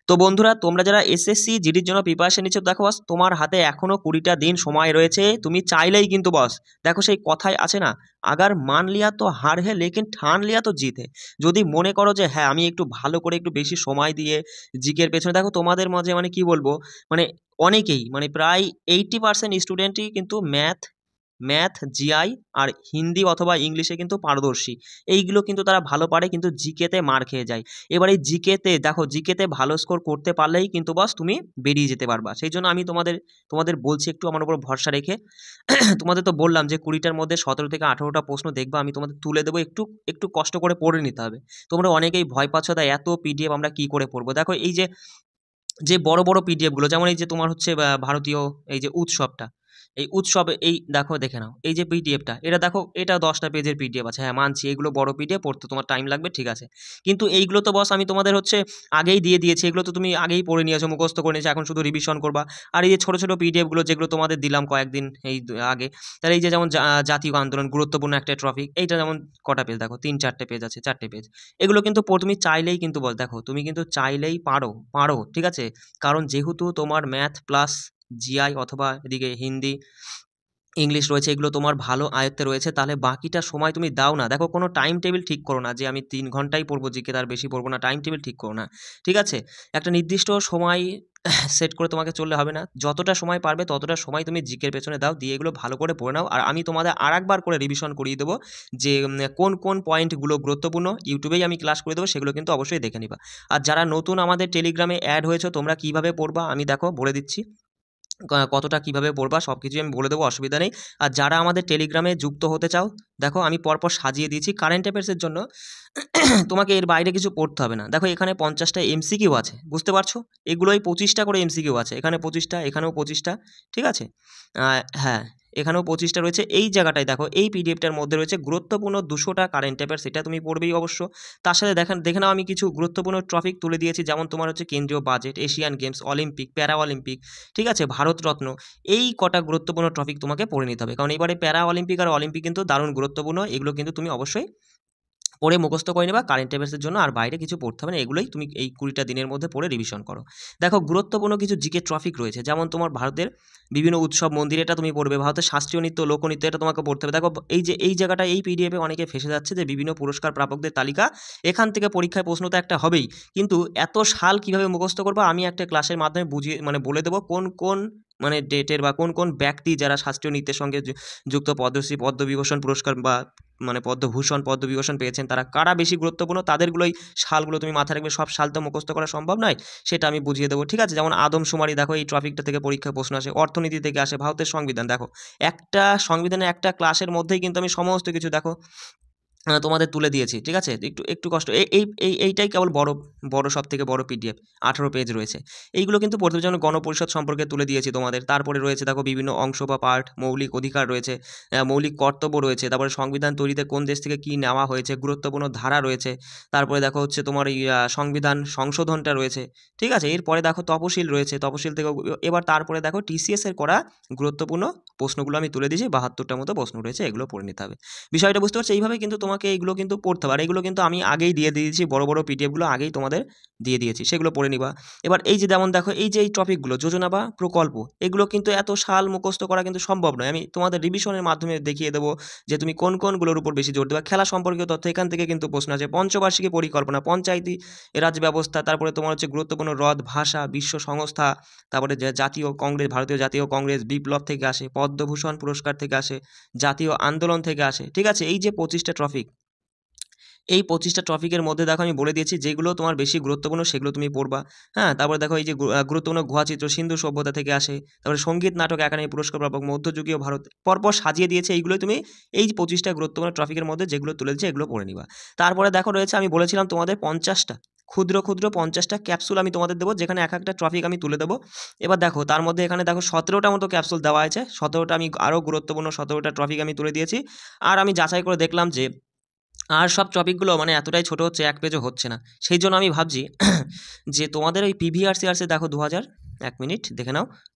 তো বন্ধুরা, তোমরা যারা এসএসসি জিডির জন্য প্রিপারেশন নিচ্ছ, দেখো বস তোমার হাতে এখনো 20টা দিন সময় রয়েছে। তুমি চাইলেই কিন্তু বস, দেখো সেই কথাই আছে না, আগার মান লিয়া তো হার হে লেকিন ঠান লিয়া তো জিত হে। যদি মনে করো যে হ্যাঁ আমি একটু ভালো করে একটু বেশি সময় দিয়ে জিকের পেছনে, দেখো তোমাদের মাঝে মানে কি বলবো, মানে অনেকেই মানে প্রায় 80% স্টুডেন্টই কিন্তু ম্যাথ ম্যাথ জিআই আর হিন্দি অথবা ইংলিশে কিন্তু পারদর্শী। এইগুলো কিন্তু তারা ভালো পারে, কিন্তু জিকেতে মার খেয়ে যায়। এবার এই জিকেতে দেখো, জিকেতে ভালো স্কোর করতে পারলেই কিন্তু বস তুমি বেরিয়ে যেতে পারবা। সেই জন্য আমি তোমাদের তোমাদের বলছি একটু আমার উপর ভরসা রেখে। তোমাদের তো বললাম যে 20টার মধ্যে 17 থেকে 18টা প্রশ্ন দেখবা, আমি তোমাদের তুলে দেবো, একটু একটু কষ্ট করে পড়ে নিতে হবে। তোমরা অনেকেই ভয় পাচ্ছ, তাই এত পিডিএফ আমরা কি করে পড়বো। দেখো এই যে যে বড় বড় পিডিএফ গুলো, যেমন এই যে তোমার হচ্ছে ভারতীয় এই যে উৎসবটা, এই উৎসবে এই দেখো দেখে নাও, এই যে পিডিএফটা, এটা দেখো, এটা 10টা পেজের পিডিএফ আছে। হ্যাঁ মানছি এগুলো বড় পিডিএফ, পড়তে তোমার টাইম লাগবে, ঠিক আছে। কিন্তু এইগুলো তো বস আমি তোমাদের হচ্ছে আগেই দিয়ে দিয়েছি, এগুলো তো তুমি আগেই পড়ে নিয়েছো, মুখস্থ করে নিয়েছো, এখন শুধু রিভিশন করবা। আর এই যে ছোট ছোট পিডিএফ গুলো যেগুলো তোমাদের দিলাম কয়েকদিন আগে, তাহলে এই যে যেমন জাতীয় আন্দোলন গুরুত্বপূর্ণ একটা ট্রফিক, এইটা যেমন কটা পেজ, দেখো 3-4টে পেজ আছে, 4টে পেজ। এগুলো কিন্তু তুমি চাইলেই কিন্তু বস, দেখো তুমি কিন্তু চাইলেই পারো পারো, ঠিক আছে। কারণ যেহেতু তোমার ম্যাথ প্লাস জিআই অথবা এদিকে হিন্দি ইংলিশ রয়েছে, এগুলো তোমার ভালো আয়ত্তে রয়েছে, তাহলে বাকিটা সময় তুমি দাও না। দেখো কোনো টাইম টেবিল ঠিক করো না যে আমি 3 ঘন্টাই পড়বো জিকে, তার বেশি পড়বো না, টাইম টেবিল ঠিক করো না, ঠিক আছে। একটা নির্দিষ্ট সময় সেট করে তোমাকে চললে হবে না। যতটা সময় পারবে ততটা সময় তুমি জিকের পেছনে দাও, দিয়ে এগুলো ভালো করে পড়ে নাও। আর আমি তোমাদের আরেকবার করে রিভিশন করিয়ে দেবো যে কোন কোন পয়েন্টগুলো গুরুত্বপূর্ণ, ইউটিউবেই আমি ক্লাস করে দেবো, সেগুলো কিন্তু অবশ্যই দেখে নিবা। আর যারা নতুন আমাদের টেলিগ্রামে অ্যাড হয়েছে, তোমরা কিভাবে পড়বা আমি দেখো বলে দিচ্ছি, কতটা কিভাবে পড়বা সব কিছুই আমি বলে দেবো, অসুবিধা নেই। আর যারা আমাদের টেলিগ্রামে যুক্ত হতে চাও, দেখো আমি পরপর সাজিয়ে দিয়েছি কারেন্ট অ্যাফেয়ার্সের জন্য। তোমাকে এর বাইরে কিছু পড়তে হবে না। দেখো এখানে 50টা এমসিকিউ আছে, বুঝতে পারছো, এগুলোই 25টা করে এমসিকিউ আছে, এখানে 25টা, এখানেও 25টা, ঠিক আছে। হ্যাঁ, এখানেও 25টা রয়েছে। এই জায়গাটায় দেখো, এই পিডিএফটার মধ্যে রয়েছে গুরুত্বপূর্ণ 200টা কারেন্ট অ্যাফেয়ার্স, সেটা তুমি পড়বেই অবশ্য। তার সাথে দেখে নাও আমি কিছু গুরুত্বপূর্ণ টপিক তুলে দিয়েছি, যেমন তোমার হচ্ছে কেন্দ্রীয় বাজেট, এশিয়ান গেমস, অলিম্পিক, প্যারা অলিম্পিক, ঠিক আছে, ভারতরত্ন। এই কটা গুরুত্বপূর্ণ টপিক তোমাকে পড়ে নিতে হবে, কারণ এবারে প্যারা অলিম্পিক আর অলিম্পিক কিন্তু দারুণ গুরুত্বপূর্ণ। এগুলো কিন্তু তুমি অবশ্যই পড়ে মুখস্থ করে নেবা কারেন্ট অ্যাফেয়ার্সের জন্য, আর বাইরে কিছু পড়তে হবে না, এগুলোই তুমি এই 20টা দিনের মধ্যে পড়ে রিভিশন করো। দেখো গুরুত্বপূর্ণ কিছু জিকে ট্রফিক রয়েছে, যেমন তোমার ভারতের বিভিন্ন উৎসব মন্দির, এটা তুমি পড়বে। ভারতের শাস্ত্রীয় নৃত্য, লোকনৃত্য, এটা তোমাকে পড়তে হবে। দেখো এই যে এই জায়গাটা, এই পিডিএফে অনেকে ফেসে যাচ্ছে যে বিভিন্ন পুরস্কার প্রাপকদের তালিকা, এখান থেকে পরীক্ষায় প্রশ্ন তো একটা হবেই, কিন্তু এত সাল কিভাবে মুখস্থ করবো আমি একটা ক্লাসের মাধ্যমে বুঝিয়ে মানে বলে দেবো, কোন কোন মানে ডেটের বা কোন কোন ব্যক্তি যারা শাস্ত্রীয় নৃত্যের সঙ্গে যুক্ত পদ্মশ্রী, পদ্মবিভূষণ পুরস্কার বা মানে পদ্মভূষণ, পদ্মবিভূষণ পেয়েছেন, তারা কারা বেশি গুরুত্বপূর্ণ, তাদেরগুলোই সালগুলো তুমি মাথায় রাখবে। সব সাল তো মুখস্থ করা সম্ভব নয়, সেটা আমি বুঝিয়ে দেবো, ঠিক আছে। যেমন আদমশুমারি, দেখো এই টপিকটা থেকে পরীক্ষায় প্রশ্ন আসে। অর্থনীতি থেকে আসে, ভারতের সংবিধান, দেখো একটা সংবিধানের একটা ক্লাসের মধ্যেই কিন্তু আমি সমস্ত কিছু দেখো তোমাদের তুলে দিয়েছি, ঠিক আছে। একটু একটু কষ্ট, এইটাই কেবল বড় বড় সব থেকে বড় পিডিএফ, 18 পেজ রয়েছে। এইগুলো কিন্তু পড়তে যেমন গণপরিষদ সম্পর্কে তুলে দিয়েছি তোমাদের। তারপরে রয়েছে দেখো বিভিন্ন অংশ বা পার্ট, মৌলিক অধিকার রয়েছে, মৌলিক কর্তব্য রয়েছে, তারপরে সংবিধান তৈরিতে কোন দেশ থেকে কী নেওয়া হয়েছে, গুরুত্বপূর্ণ ধারা রয়েছে। তারপরে দেখো হচ্ছে তোমার এই সংবিধান সংশোধনটা রয়েছে, ঠিক আছে। এরপরে দেখো তপশিল রয়েছে, তপশিল থেকে এবার তারপরে দেখো টিসিএস এর করা গুরুত্বপূর্ণ প্রশ্নগুলো আমি তুলে দিয়েছি, 72টার মতো প্রশ্ন রয়েছে, এগুলো পড়ে নিতে হবে। বিষয়টা বুঝতে পারছো, এইভাবে কিন্তু তোমাকে এইগুলো কিন্তু পড়তে হবে। আর এগুলো কিন্তু আমি আগেই দিয়ে দিয়েছি, বড় বড় পিডিএফগুলো আগেই তোমাদের দিয়ে দিয়েছি, সেগুলো পড়ে নিবা। এবার এই যে যেমন দেখো, এই যে এই টপিকগুলো যোজনা বা প্রকল্প, এগুলো কিন্তু এত সাল মুখস্থ করা কিন্তু সম্ভব নয়। আমি তোমাদের রিভিশনের মাধ্যমে দেখিয়ে দেবো যে তুমি কোন কোনগুলোর উপর বেশি জোর দেবা। খেলা সম্পর্কীয় তথ্য, এখান থেকে কিন্তু প্রশ্ন আছে। পঞ্চবার্ষিকী পরিকল্পনা, পঞ্চায়েতি রাজ ব্যবস্থা, তারপরে তোমার হচ্ছে গুরুত্বপূর্ণ হ্রদ, ভাষা, বিশ্ব সংস্থা, তারপরে জাতীয় কংগ্রেস, ভারতীয় জাতীয় কংগ্রেস, বিপ্লব থেকে আসে, পদ্মভূষণ পুরস্কার থেকে আসে, জাতীয় আন্দোলন থেকে আসে, ঠিক আছে। এই যে 25টা টপিক, এই 25টা টপিকের মধ্যে দেখো আমি বলে দিয়েছি যেগুলো তোমার বেশি গুরুত্বপূর্ণ সেগুলো তুমি পড়বা। হ্যাঁ, তারপরে দেখো এই যে গুরুত্বপূর্ণ গুহাচিত্র, সিন্ধু সভ্যতা থেকে আসে, তারপরে সঙ্গীত নাটক একাডেমি পুরস্কার প্রাপক, মধ্যযুগীয় ভারত, পরপর সাজিয়ে দিয়েছে। এইগুলোই তুমি এই 25টা গুরুত্বপূর্ণ টপিকের মধ্যে যেগুলো তুলে দিচ্ছে এগুলো পড়ে নিবা। তারপরে দেখো রয়েছে, আমি বলেছিলাম তোমাদের 50টা ক্ষুদ্র ক্ষুদ্র 50টা ক্যাপসুল আমি তোমাদের দেবো, যেখানে এক একটা টপিক আমি তুলে দেবো। এবার দেখো তার মধ্যে এখানে দেখো 17টা মতো ক্যাপসুল দেওয়া আছে, 17টা আমি আরও গুরুত্বপূর্ণ 17টা টপিক আমি তুলে দিয়েছি। আর আমি যাচাই করে দেখলাম যে আর সব টপিকগুলো মানে এতটাই ছোট হচ্ছে, এক পেজও হচ্ছে না। সেই জন্য আমি ভাবছি যে তোমাদের ওই পিভিআরসিআরসি দেখো এক মিনিট দেখে নাও,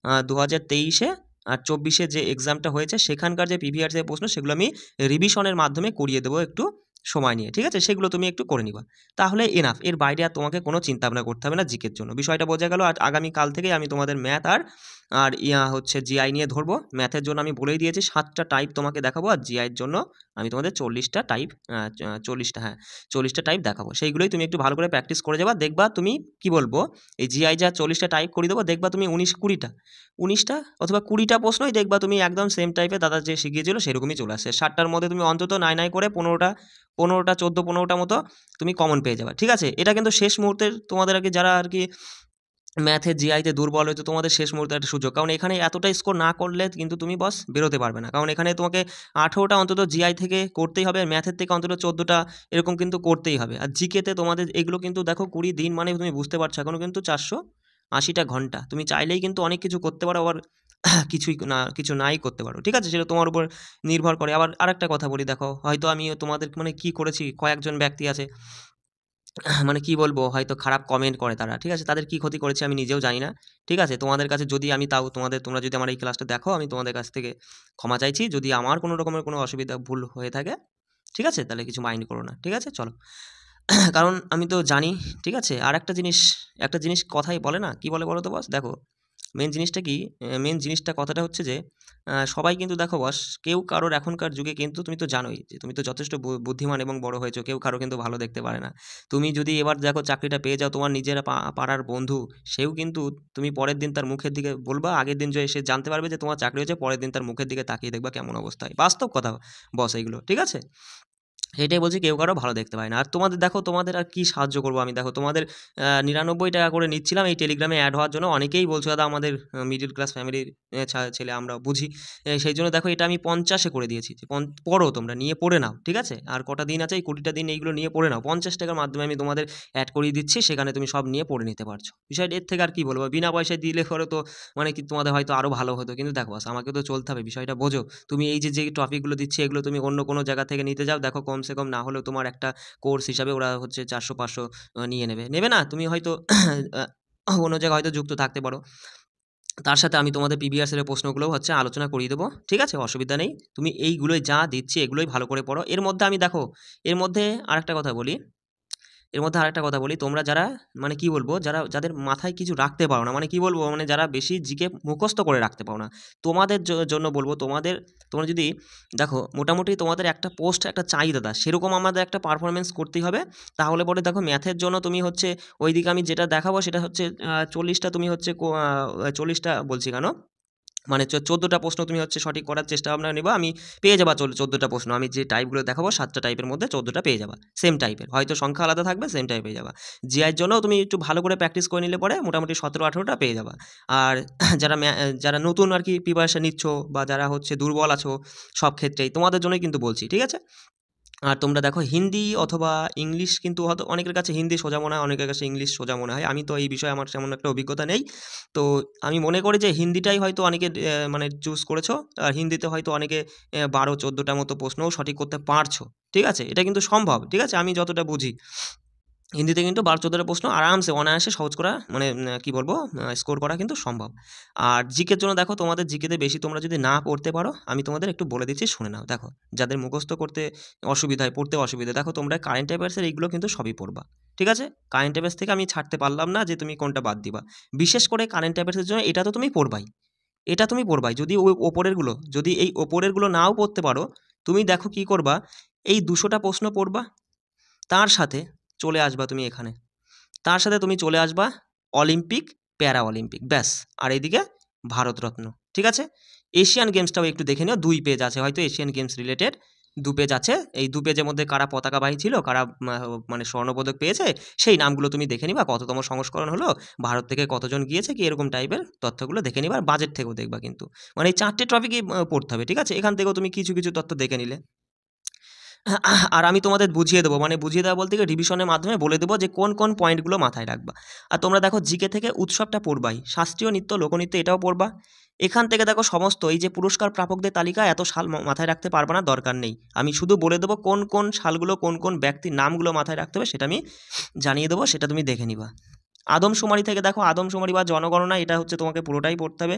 2023-এ আর 24-এ যে এক্সামটা হয়েছে সেখানকার যে পিভিআরসি প্রশ্ন, সেগুলো আমি রিভিশনের মাধ্যমে করিয়ে দেবো একটু সময় নিয়ে, ঠিক আছে? সেগুলো তুমি একটু করে নিবা। তাহলে এনাফ। এর বাইরে আর তোমাকে কোনো চিন্তা ভাবনা করতে হবে না জিকের জন্য। বিষয়টা বোঝা গেল। আর আগামীকাল থেকেই আমি তোমাদের ম্যাথ আর আর হচ্ছে জিআই নিয়ে ধরবো। ম্যাথের জন্য আমি বলেই দিয়েছি 7টা টাইপ তোমাকে দেখাবো, আর জিআইয়ের জন্য আমি তোমাদের 40টা টাইপ 40টা, হ্যাঁ, 40টা টাইপ দেখাবো। সেইগুলোই তুমি একটু ভালো করে প্র্যাকটিস করে যাবা। দেখবা তুমি কি বলবো, এই জিআই যা 40টা টাইপ করে দেবো, দেখবা তুমি 19-20টা অথবা 20টা প্রশ্নই দেখবা তুমি একদম সেম টাইপের দাদা যে শিখিয়েছিল সেরকমই চলে আসছে। 60টার মধ্যে তুমি অন্তত নাই করে 15টা 14-15টা মতো তুমি কমন পেয়ে যাবে, ঠিক আছে? এটা কিন্তু শেষ মুহূর্তের তোমাদের আর কি, যারা আর কি ম্যাথে জিআইতে দুর্বল হয়তো, তোমাদের শেষ মুহূর্তে একটা সুযোগ। কারণ এখানে এতটা স্কোর না করলে কিন্তু তুমি বস বেরোতে পারবে না। কারণ এখানে তোমাকে 18টা অন্তত জিআই থেকে করতেই হবে, ম্যাথের থেকে অন্তত 14টা এরকম কিন্তু করতেই হবে। আর জিকেতে তোমাদের এগুলো কিন্তু দেখো 20 দিন মানে তুমি বুঝতে পারছো, এখনো কিন্তু 480টা ঘন্টা। তুমি চাইলেই কিন্তু অনেক কিছু করতে পারো, আবার কিছু নাই করতে পারো, ঠিক আছে? সেটা তোমার উপর নির্ভর করে। আবার আরেকটা কথা বলি, দেখো হয়তো আমি তোমাদের মানে কি করেছি, কয়েকজন ব্যক্তি আছে মানে কি বলবো, হয়তো খারাপ কমেন্ট করে তারা, ঠিক আছে? তাদের কি ক্ষতি করেছি আমি নিজেও জানি না, ঠিক আছে? তোমাদের কাছে যদি আমি তাও তোমরা যদি আমার এই ক্লাসটা দেখো, আমি তোমাদের কাছ থেকে ক্ষমা চাইছি যদি আমার কোনো রকমের কোনো অসুবিধা ভুল হয়ে থাকে, ঠিক আছে? তাহলে কিছু মাইন্ড করো না, ঠিক আছে? চলো। কারণ আমি তো জানি, ঠিক আছে? আর একটা জিনিস কথাই বলে না, কি বলে বলো তো বস? দেখো মেন জিনিসটা কি, মেন জিনিসটা কথাটা হচ্ছে যে সবাই কিন্তু দেখো বস, কেউ কারোর এখনকার যুগে কিন্তু তুমি তো জানোই যে তুমি তো যথেষ্ট বুদ্ধিমান এবং বড় হয়েছো, কেউ কারো কিন্তু ভালো দেখতে পারে না। তুমি যদি এবার দেখো চাকরিটা পেয়ে যাও, তোমার নিজের পাড়ার বন্ধু, সেও কিন্তু তুমি পরের দিন তার মুখের দিকে বলবা, আগের দিন যে সে জানতে পারবে যে তোমার চাকরি হয়েছে, পরের দিন তার মুখের দিকে তাকিয়ে দেখবা কেমন অবস্থায়। বাস্তব কথা বস এইগুলো, ঠিক আছে? সেটাই বলছি, কেউ কারো ভালো দেখতে পায় না। আর তোমাদের দেখো, তোমাদের আর কি সাহায্য করবো আমি, দেখো তোমাদের 99 টাকা করে নিচ্ছিলাম এই টেলিগ্রামে অ্যাড হওয়ার জন্য। অনেকেই বলছো দাদা আমাদের মিডল ক্লাস ফ্যামিলির ছেলে, আমরা বুঝি, সেই জন্য দেখো এটা আমি 50-এ করে দিয়েছি যে পড়ো, তোমরা নিয়ে পড়ে নাও, ঠিক আছে? আর কটা দিন আছে, এই 20টা দিন এইগুলো নিয়ে পড়ে নাও। 50 টাকার মাধ্যমে আমি তোমাদের অ্যাড করিয়ে দিচ্ছি, সেখানে তুমি সব নিয়ে পড়ে নিতে পারছো। বিষয়টা এর থেকে আর কি বলবো, বিনা পয়সায় দিলে করে তো মানে কি তোমাদের হয়তো আরও ভালো হতো, কিন্তু দেখো আমাকে তো চলতে হবে, বিষয়টা বোঝো। তুমি এই যে টপিকগুলো দিচ্ছি, এগুলো তুমি অন্য কোনো জায়গা থেকে নিতে যাও, দেখো কমসে কম না হলেও তোমার একটা কোর্স হিসাবে ওরা হচ্ছে 400-500 নিয়ে নেবে না? তুমি হয়তো অন্য জায়গায় হয়তো যুক্ত থাকতে পারো। তার সাথে আমি তোমাদের প্রিভিয়াস এর প্রশ্নগুলোও হচ্ছে আলোচনা করিয়ে দেবো, ঠিক আছে? অসুবিধা নেই। তুমি এইগুলোই যা দিচ্ছি এগুলোই ভালো করে পড়ো। এর মধ্যে আমি দেখো, এর মধ্যে আরেকটা কথা বলি, তোমরা যারা মানে কি বলবো, যাদের মাথায় কিছু রাখতে পারো না, মানে কি বলবো, মানে যারা বেশি জিকে মুখস্থ করে রাখতে পারো না, তোমাদের জন্য বলবো, তোমরা যদি দেখো মোটামুটি তোমাদের একটা পোস্ট একটা চাই দাদা, সেরকম আমাদের একটা পারফরমেন্স করতেই হবে। তাহলে পরে দেখো ম্যাথের জন্য তুমি হচ্ছে ওইদিকে আমি যেটা দেখাবো সেটা হচ্ছে 40টা, তুমি হচ্ছে 40টা বলছি কেন, মানে 14টা প্রশ্ন তুমি হচ্ছে সঠিক করার চেষ্টা ভাবনা নেবা, আমি পেয়ে যাবা 14টা প্রশ্ন। আমি যে টাইপগুলো দেখাবো 7টা টাইপের মধ্যে 14টা পেয়ে যাবা, সেম টাইপের, হয়তো সংখ্যা আলাদা থাকবে, সেম টাইপ পেয়ে যাবা। জিআইয়ের জন্য তুমি একটু ভালো করে প্র্যাকটিস করে নিলে পরে মোটামুটি 17-18টা পেয়ে যাবা। আর যারা নতুন আর কি প্রিপারেশন নিচ্ছ, বা যারা হচ্ছে দুর্বল আছো সব ক্ষেত্রেই, তোমাদের জন্যই কিন্তু বলছি, ঠিক আছে? আর তোমরা দেখো হিন্দি অথবা ইংলিশ, কিন্তু হয়তো অনেকের কাছে হিন্দি সোজা মনে হয়, অনেকের কাছে ইংলিশ সোজা মনে হয়। আমি তো এই বিষয়ে আমার তেমন একটা অভিজ্ঞতা নেই, তো আমি মনে করি যে হিন্দিটাই হয়তো অনেকে মানে চুজ করেছো। আর হিন্দিতে হয়তো অনেকে 12-14টা মতো প্রশ্নও সঠিক করতে পারছো, ঠিক আছে? এটা কিন্তু সম্ভব, ঠিক আছে? আমি যতটা বুঝি হিন্দিতে কিন্তু 12-14টা প্রশ্ন আরামসে অনায়াসে সহজ করা, মানে কি বলবো, স্কোর করা কিন্তু সম্ভব। আর জিকের জন্য দেখো, তোমাদের জিকেতে বেশি তোমরা যদি না পড়তে পারো, আমি তোমাদের একটু বলে দিচ্ছি, শুনে নাও। দেখো যাদের মুখস্থ করতে অসুবিধা হয়, পড়তে অসুবিধা, দেখো তোমরা কারেন্ট অ্যাফেয়ার্সের এইগুলো কিন্তু সবই পড়বা, ঠিক আছে? কারেন্ট অ্যাফেয়ার্স থেকে আমি ছাড়তে পারলাম না যে তুমি কোনটা বাদ দিবা। বিশেষ করে কারেন্ট অ্যাফেয়ার্সের জন্য এটা তো তুমি পড়বাই, যদি ওই ওপরেরগুলো, যদি এই ওপরেরগুলো নাও পড়তে পারো, তুমি দেখো কি করবা, এই 200টা প্রশ্ন পড়বা, তার সাথে চলে আসবা তুমি এখানে, তার সাথে তুমি চলে আসবা অলিম্পিক, প্যারা অলিম্পিক, ব্যাস। আর এইদিকে ভারতরত্ন, ঠিক আছে? এশিয়ান গেমসটাও একটু দেখে নিও, 2 পেজ আছে হয়তো এশিয়ান গেমস রিলেটেড, 2 পেজ আছে। এই 2 পেজের মধ্যে কারা পতাকাবাহী ছিল, কারা মানে স্বর্ণপদক পেয়েছে, সেই নামগুলো তুমি দেখে নিবা, কততম সংস্করণ হলো, ভারত থেকে কতজন গিয়েছে, কি এরকম টাইপের তথ্যগুলো দেখে নিবা। আর বাজেট থেকেও দেখবা কিন্তু, মানে এই 4টে টপিকই পড়তে হবে, ঠিক আছে? এখান থেকেও তুমি কিছু কিছু তথ্য দেখে নিলে, আর আমি তোমাদের বুঝিয়ে দেবো, মানে বুঝিয়ে দেওয়া বলতে গিয়ে রিভিশনের মাধ্যমে বলে দেবো যে কোন কোন পয়েন্টগুলো মাথায় রাখবা। আর তোমরা দেখো জিকে থেকে উৎসবটা পড়বাই, শাস্ত্রীয় নৃত্য, লোকনৃত্য, এটাও পড়বা। এখান থেকে দেখো সমস্ত এই যে পুরস্কার প্রাপকদের তালিকা, এত সাল মাথায় রাখতে পারবা না, দরকার নেই। আমি শুধু বলে দেবো কোন কোন সালগুলো, কোন কোন ব্যক্তির নামগুলো মাথায় রাখতে হবে, সেটা আমি জানিয়ে দেবো, সেটা তুমি দেখে নিবা। আদমশুমারি থেকে দেখো, আদমশুমারি বা জনগণনা, এটা হচ্ছে তোমাকে পুরোটাই পড়তে হবে।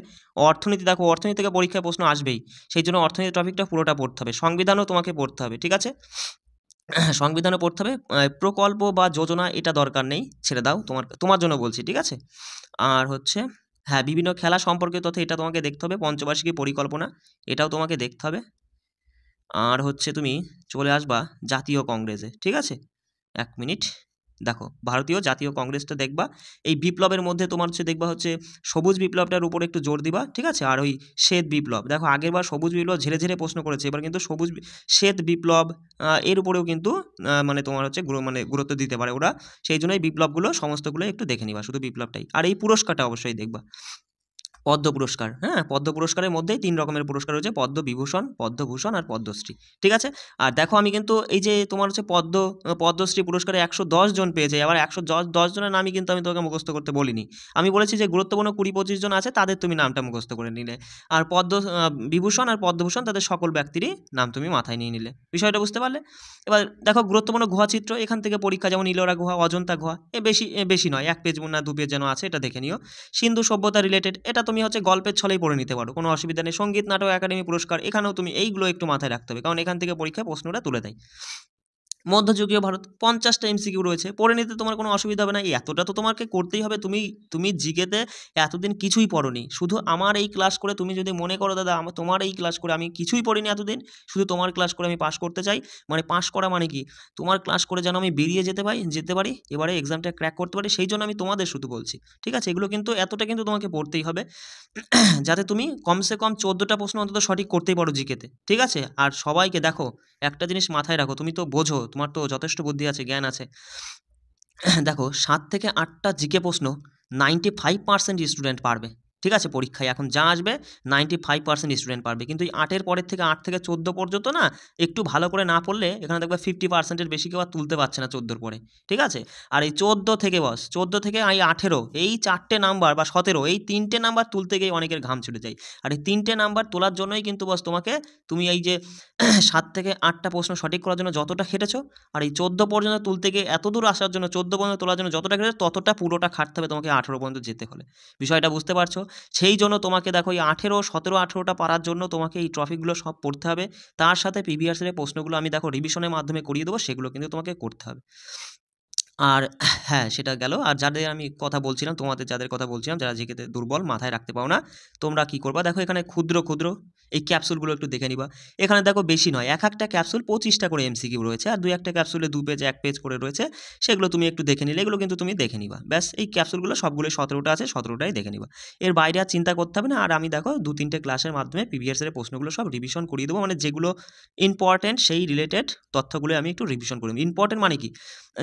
অর্থনীতি দেখো, অর্থনীতি থেকে পরীক্ষায় প্রশ্ন আসবেই, সেই জন্য অর্থনীতি টপিকটা পুরোটা পড়তে হবে। সংবিধানও তোমাকে পড়তে হবে, ঠিক আছে? সংবিধানও পড়তে হবে, প্রকল্প বা যোজনা এটা দরকার নেই, ছেড়ে দাও, তোমার জন্য বলছি, ঠিক আছে? আর হচ্ছে হ্যাঁ, বিভিন্ন খেলা সম্পর্কিত তথ্য এটা তোমাকে দেখতে হবে, পঞ্চবার্ষিকী পরিকল্পনা এটাও তোমাকে দেখতে হবে। আর হচ্ছে তুমি চলে আসবা জাতীয় কংগ্রেসে, ঠিক আছে? ১ মিনিট। দেখো ভারতীয় জাতীয় কংগ্রেসটা দেখবা। এই বিপ্লবের মধ্যে তোমার হচ্ছে দেখবা হচ্ছে সবুজ বিপ্লবটার উপর একটু জোর দিবা, ঠিক আছে? আর ওই শ্বেত বিপ্লব, দেখো আগেরবার সবুজ বিপ্লব ঝেড়ে ঝেড়ে প্রশ্ন করেছে, এবার কিন্তু শ্বেত বিপ্লব এর উপরেও কিন্তু মানে তোমার হচ্ছে গুরুত্ব দিতে পারে ওরা। সেই জন্য এই বিপ্লবগুলো সমস্তগুলো একটু দেখে নিবা, শুধু বিপ্লবটাই। আর এই পুরস্কারটা অবশ্যই দেখবা, পদ্ম পুরস্কার, হ্যাঁ? পদ্ম পুরস্কারের মধ্যেই ৩ রকমের পুরস্কার রয়েছে, পদ্মবিভূষণ, পদ্মভূষণ আর পদ্মশ্রী, ঠিক আছে? আর দেখো আমি কিন্তু এই যে তোমার হচ্ছে পদ্মশ্রী পুরস্কারে ১১০ জন পেয়েছে, আবার ১১০ জনের নামই কিন্তু আমি তোমাকে মুখস্থ করতে বলিনি। আমি বলেছি যে গুরুত্বপূর্ণ ২০-২৫ জন আছে, তাদের তুমি নামটা মুখস্থ করে নিলে। আর বিভূষণ আর পদ্মভূষণ তাদের সকল ব্যক্তিরই নাম তুমি মাথায় নিয়ে নিলে। বিষয়টা বুঝতে পারলে? এবার দেখো গুরুত্বপূর্ণ গুহা চিত্র, এখান থেকে পরীক্ষা, যেমন ইলোরা গুহা, অজন্তা গুহা, বেশি নয়, ১ পেজ না ২ পেজ যেন আছে, এটা দেখে নিও। সিন্ধু সভ্যতা রিলেটেড, এটা তুমি হচ্ছে গল্পের ছলেই পড়ে নিতে পারো, কোনো অসুবিধা নেই। সঙ্গীত নাটক একাডেমি পুরস্কার, এখানেও তুমি এইগুলো একটু মাথায় রাখতে হবে, কারণ এখান থেকে পরীক্ষায় প্রশ্নটা তুলে দেয়। মধ্যযুগীয় ভারত, ৫০টা এমসিকিউ রয়েছে, পড়ে নিতে তোমার কোনো অসুবিধা হবে না। এতটা তো তোমাকে করতেই হবে, তুমি জিকেতে এতদিন কিছুই পড়োনি, শুধু আমার এই ক্লাস করে তুমি যদি মনে করো দাদা তোমার এই ক্লাস করে আমি কিছুই পড়িনি এতদিন, শুধু তোমার ক্লাস করে আমি পাস করতে চাই, মানে পাস করা মানে কি, তোমার ক্লাস করে যেন আমি বেরিয়ে যেতে পারি, এবারে এক্সামটা ক্র্যাক করতে পারি, সেই জন্য আমি তোমাদের শুধু বলছি, ঠিক আছে? এগুলো কিন্তু এতটা কিন্তু তোমাকে পড়তেই হবে, যাতে তুমি কমসে কম ১৪টা প্রশ্ন অন্তত সঠিক করতেই পারো জিকেতে, ঠিক আছে? আর সবাইকে দেখো, একটা জিনিস মাথায় রাখো, তুমি তো বোঝো, তোমার তো যথেষ্ট বুদ্ধি আছে, জ্ঞান আছে। দেখো ৭ থেকে ৮টা জিকে প্রশ্ন 95% স্টুডেন্ট পারবে, ঠিক আছে? পরীক্ষায় এখন যা আসবে 95% স্টুডেন্ট পারবে, কিন্তু এই ৮ এর পরের থেকে ৮ থেকে ১৪ পর্যন্ত না, একটু ভালো করে না পড়লে এখানে দেখবে 50% এর বেশি কেউ আর তুলতে পারছে না ১৪ র পরে, ঠিক আছে? আর এই ১৪ থেকে এই ১৮, এই ৪টে নাম্বার বা ১৭, এই ৩টে নাম্বার তুলতে গিয়ে অনেকের ঘাম ছুটে যায়। আর এই ৩টে নাম্বার তোলার জন্যই কিন্তু তুমি এই যে ৭ থেকে ৮টা প্রশ্ন সঠিক করার জন্য যতটা খেটেছো, আর এই ১৪ পর্যন্ত তুলতে গিয়ে এতদূর আসার জন্য, ১৪ পর্যন্ত তোলার জন্য যতটা খেটেছো, ততটা পুরোটা খাটতে হবে তোমাকে ১৮ পর্যন্ত যেতে হলে। বিষয়টা বুঝতে পারছো? সেই জন্য তোমাকে দেখো এই ১৮, ১৭, ১৮টা পারার জন্য তোমাকে এই টপিকগুলো সব পড়তে হবে। তার সাথে প্রিভিয়াস ইয়ারের প্রশ্নগুলো আমি দেখো রিভিশনের মাধ্যমে করিয়ে দেবো, সেগুলো কিন্তু তোমাকে করতে হবে। আর হ্যাঁ, সেটা গেল। আর যাদের আমি কথা বলছিলাম, যাদের কথা বলছিলাম, যারা জিকেতে দুর্বল, মাথায় রাখতে পারো না, তোমরা কি করবা, দেখো এখানে ক্ষুদ্র এই ক্যাপসুলগুলো একটু দেখে নিবা। এখানে দেখো বেশি নয়, এক একটা ক্যাপসুল ২৫টা করে এমসিকিউ রয়েছে, আর ২-১টা ক্যাপসুলে ২ পেজ ১ পেজ করে রয়েছে, সেগুলো তুমি একটু দেখে নিলে, এগুলো কিন্তু তুমি দেখে নিবা। ব্যাস, এই ক্যাপসুলগুলো সবগুলোই ১৭টা আছে, ১৭টাই দেখে নিবা। এর বাইরে আর চিন্তা করতে হবে না। আর আমি দেখো ২-৩টে ক্লাসের মাধ্যমে প্রিভিয়াস ইয়ারের প্রশ্নগুলো সব রিভিশন করিয়ে দেবো, মানে যেগুলো ইম্পর্টেন্ট সেই রিলেটেড তথ্যগুলো আমি একটু রিভিশন করে দেবো। ইম্পর্টেন্ট মানে কি,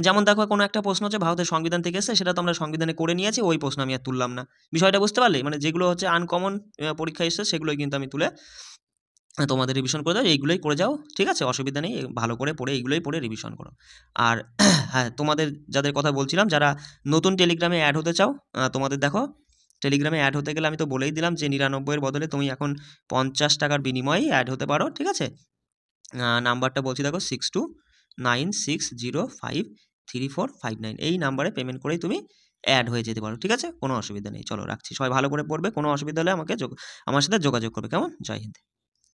যেমন দেখো কোনো একটা প্রশ্ন হচ্ছে ভারতের সংবিধান থেকে এসেছে, সেটা তো আমরা সংবিধানে করে নিয়েছি, ওই প্রশ্ন আমি আর তুললাম না। বিষয়টা বুঝতে পারলে? মানে যেগুলো হচ্ছে আনকমন পরীক্ষায় এসেছে, সেগুলোই কিন্তু আমি তুলে তোমাদের রিভিশন করে দেবো। এইগুলোই করে যাও, ঠিক আছে? অসুবিধা নেই, ভালো করে পড়ে এইগুলোই পড়ে রিভিশন করো। আর হ্যাঁ, তোমাদের যাদের কথা বলছিলাম, যারা নতুন টেলিগ্রামে অ্যাড হতে চাও, তোমাদের দেখো টেলিগ্রামে অ্যাড হতে গেলে আমি তো বলেই দিলাম যে ৯৯ এর বদলে তুমি এখন ৫০ টাকার বিনিময়ে অ্যাড হতে পারো, ঠিক আছে? নাম্বারটা বলছি দেখো, 6296053459, এই নাম্বারে পেমেন্ট করেই তুমি অ্যাড হয়ে যেতে পারো, ঠিক আছে? কোনো অসুবিধা নেই। চলো রাখছি, সবাই ভালো করে পড়বে, কোনো অসুবিধা হলে আমার সাথে যোগাযোগ করবে, কেমন? জয় হিন্দ।